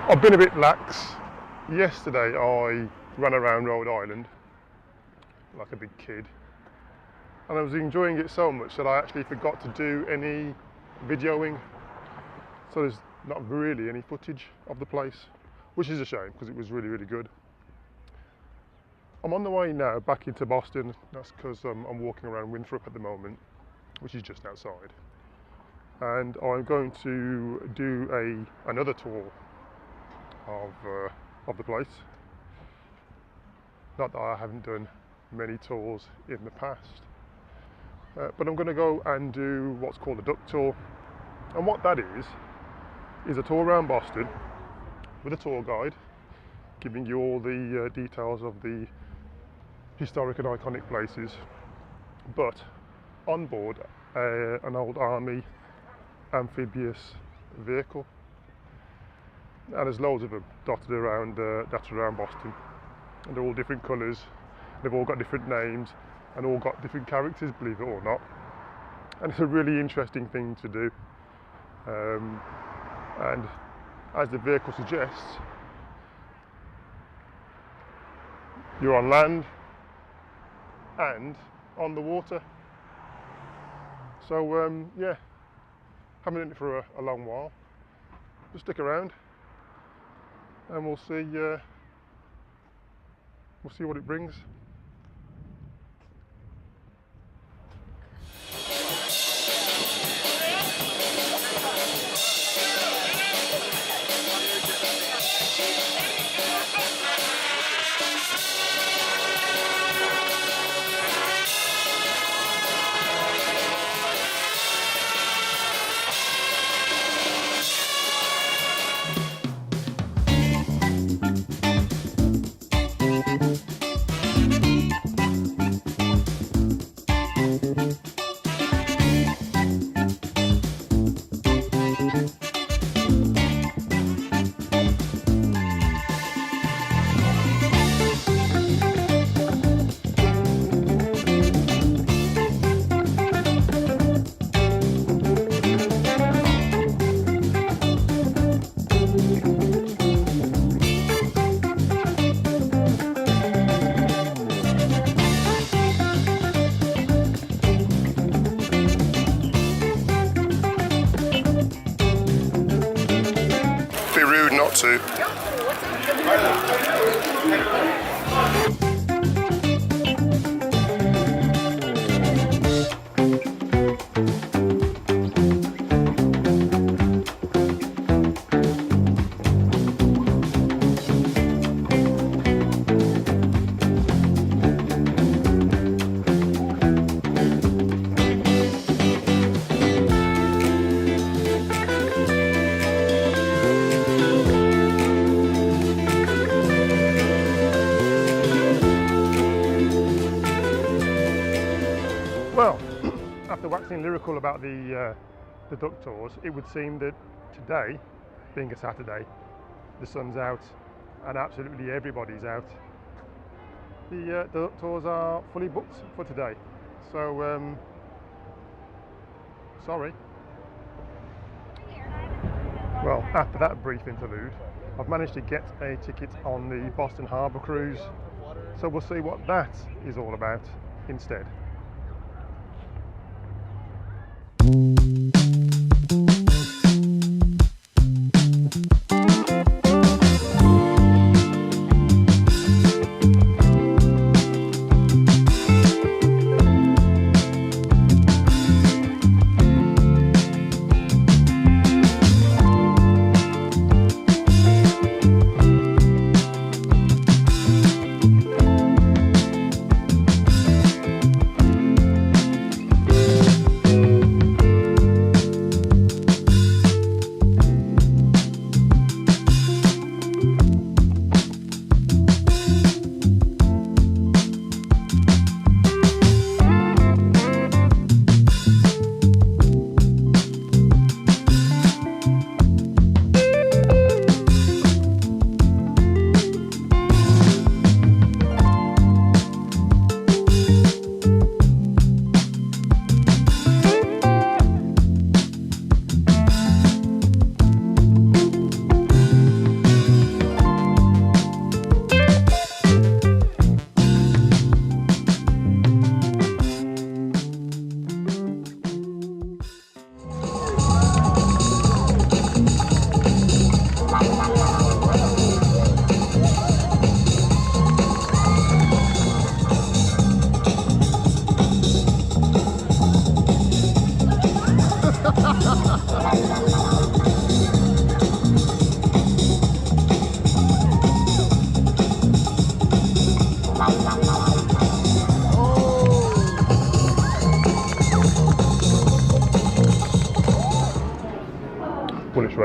I've been a bit lax. Yesterday I ran around Rhode Island like a big kid, and I was enjoying it so much that I actually forgot to do any videoing. So there's not really any footage of the place, which is a shame because it was really, really good. I'm on the way now back into Boston. That's because I'm walking around Winthrop at the moment, which is just outside. And I'm going to do another tour of the place. Not that I haven't done many tours in the past, but I'm going to go and do what's called a duck tour. And what that is a tour around Boston with a tour guide, giving you all the details of the historic and iconic places, but on board an old army amphibious vehicle. And there's loads of them dotted around Boston, and they're all different colours. They've all got different names and all got different characters, believe it or not. And it's a really interesting thing to do. And as the vehicle suggests, you're on land and on the water. So yeah, haven't done it for a long while. Just stick around and we'll see what it brings. Be rude not to. Well, after waxing lyrical about the duck tours, it would seem that today, being a Saturday, the sun's out and absolutely everybody's out. The duck tours are fully booked for today, so sorry. Well, after that brief interlude, I've managed to get a ticket on the Boston Harbour cruise, so we'll see what that is all about instead.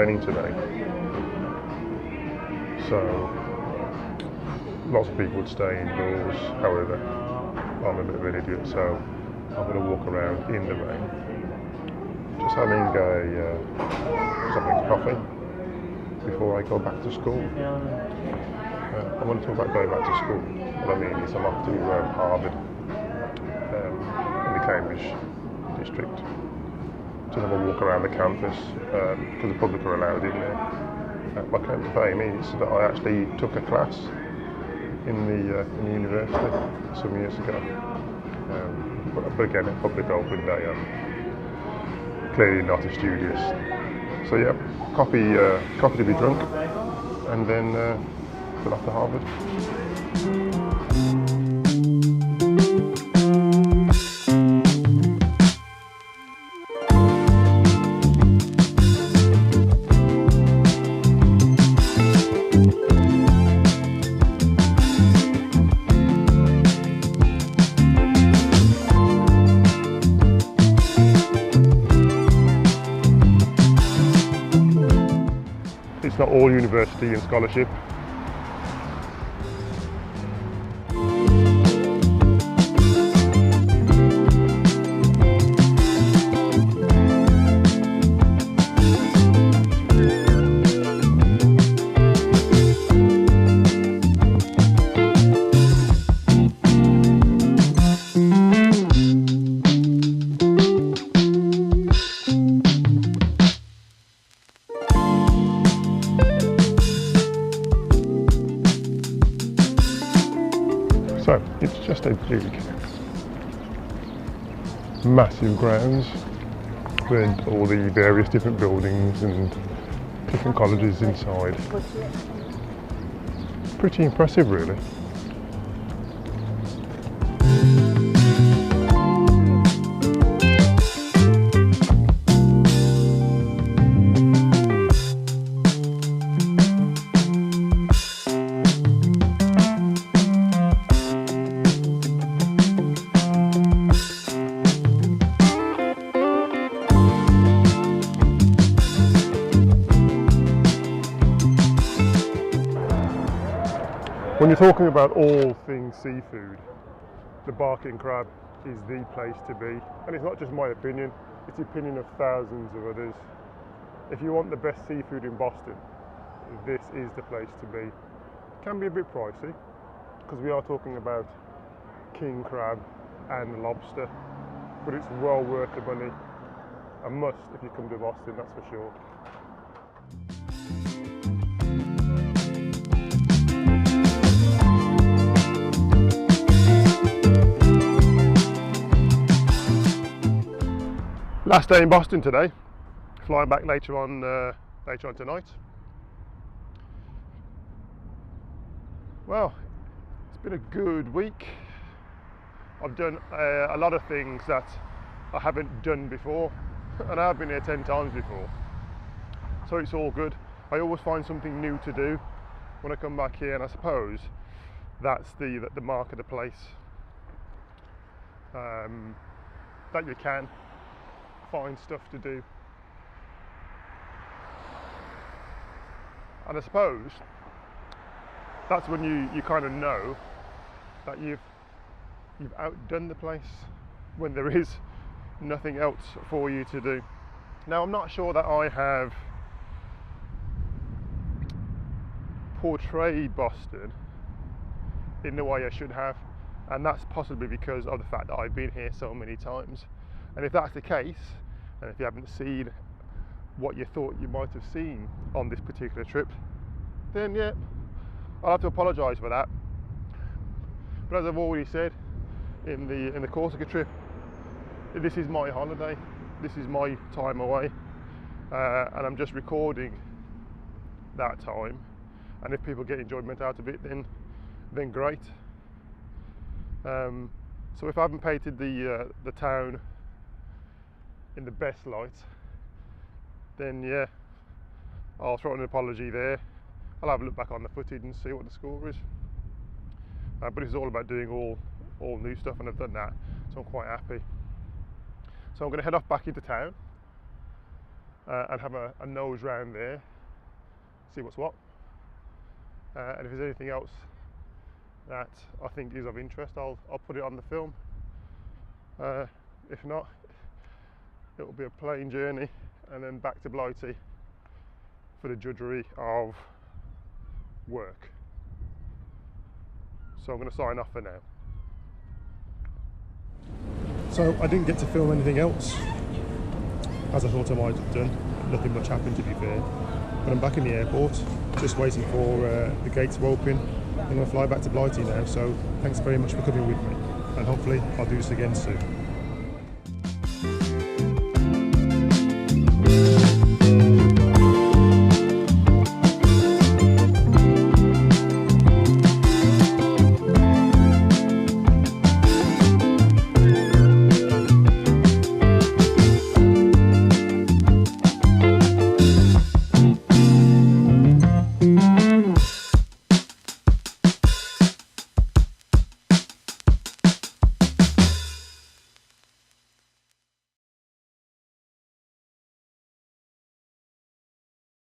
raining today, so lots of people would stay indoors. However, I'm a bit of an idiot, so I'm going to walk around in the rain, just having a something coffee before I go back to school. I want to talk about going back to school. What I mean is I'm off to Harvard in the Cambridge district to have a walk around the campus because the public are allowed in there. My claim to fame is that I actually took a class in the university some years ago. But again, at public open day, I'm clearly not a studious. So yeah, coffee to be drunk, and then go off to Harvard. It's not all university and scholarship. So it's just a big, massive grounds with all the various different buildings and different colleges inside. Pretty impressive, really. When you're talking about all things seafood, the barking crab is the place to be. And it's not just my opinion, it's the opinion of thousands of others. If you want the best seafood in Boston, this is the place to be. It can be a bit pricey, because we are talking about king crab and lobster, but it's well worth the money. A must if you come to Boston, that's for sure. Last day in Boston today, flying back later on tonight. Well, it's been a good week. I've done a lot of things that I haven't done before, and I have been here 10 times before, so it's all good. I always find something new to do when I come back here, and I suppose that's the mark of the place, that you can find stuff to do. And I suppose that's when you kind of know that you've outdone the place, when there is nothing else for you to do. Now, I'm not sure that I have portrayed Boston in the way I should have, and that's possibly because of the fact that I've been here so many times. And if that's the case, and if you haven't seen what you thought you might have seen on this particular trip, then yeah, I'll have to apologise for that. But as I've already said in the Corsica trip, this is my holiday, this is my time away, and I'm just recording that time. And if people get enjoyment out of it, then great. So if I haven't painted the town in the best light, then yeah, I'll throw an apology there. I'll have a look back on the footage and see what the score is. But it's all about doing all new stuff, and I've done that, so I'm quite happy. So I'm going to head off back into town, and have a nose round there, see what's what, and if there's anything else that I think is of interest, I'll put it on the film. If not, it will be a plain journey and then back to Blighty for the drudgery of work. So I'm going to sign off for now. So I didn't get to film anything else, as I thought I might have done. Nothing much happened, to be fair. But I'm back in the airport, just waiting for the gates to open. I'm going to fly back to Blighty now, so thanks very much for coming with me, and hopefully I'll do this again soon.